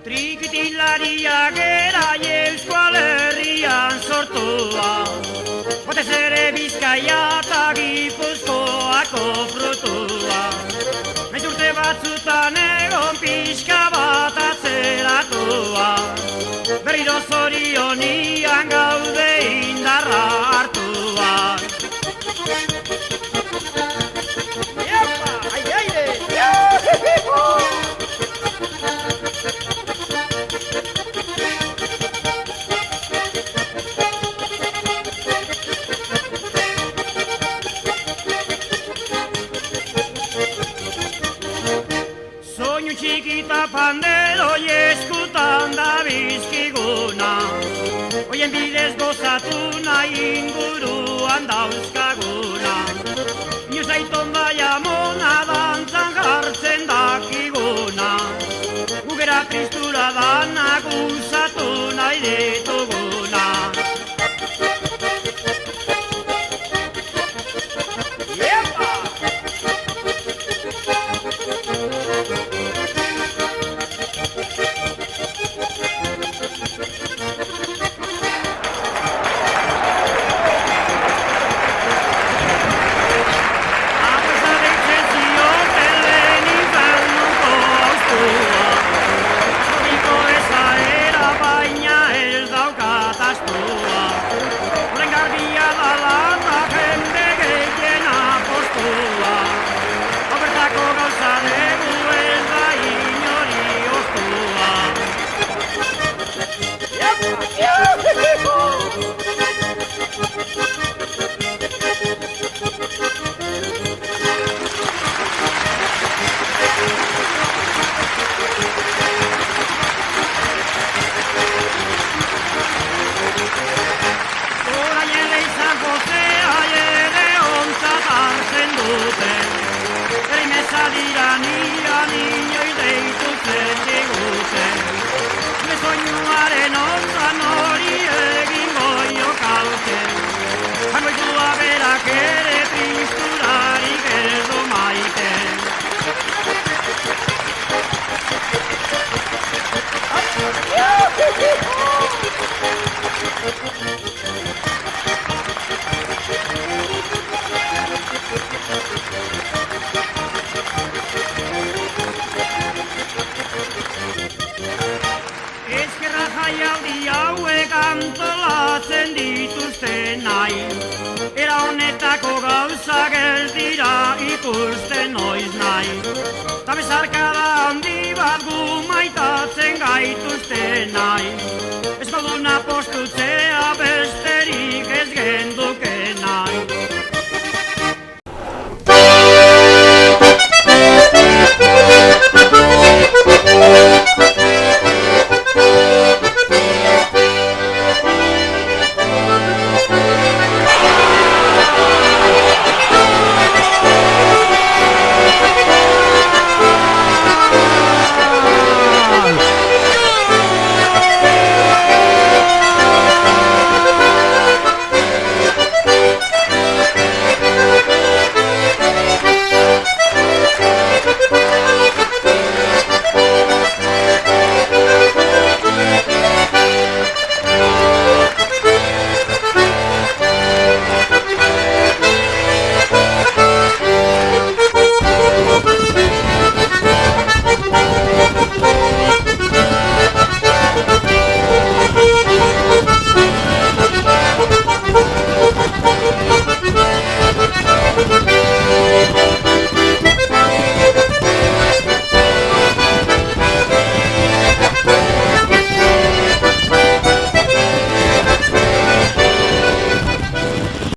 Trikitilaria gera Euskal Herrian sortua, batez ere Bizkaia eta Gipuzkoako frutua. Naiz urte batzutan egon pixka bat atzeratua, berriro zorionian gaude indarra hartua. Soinu txikita panderoi eskutan da bizkiguna, hoien bidez gozatu nahi inguruan dauzkaguna. Inoiz aiton daia mona dantzan jartzen dakiguna, gugera tristura danak usatu nahi dituguna. Dira nira niñoi deitu zen diguten, me soinuaren onzan hori egingo jokauten, jangoitua berak ere tristurarik ez du maiten. Eskerra jaialdi hauek antolatzen dituzte nahi, era honetako gauzak ez dira ikusten noiz nahi. Ta bezarkada handi bat gu maitatzen gaituzte nahi, ez moduna postutzen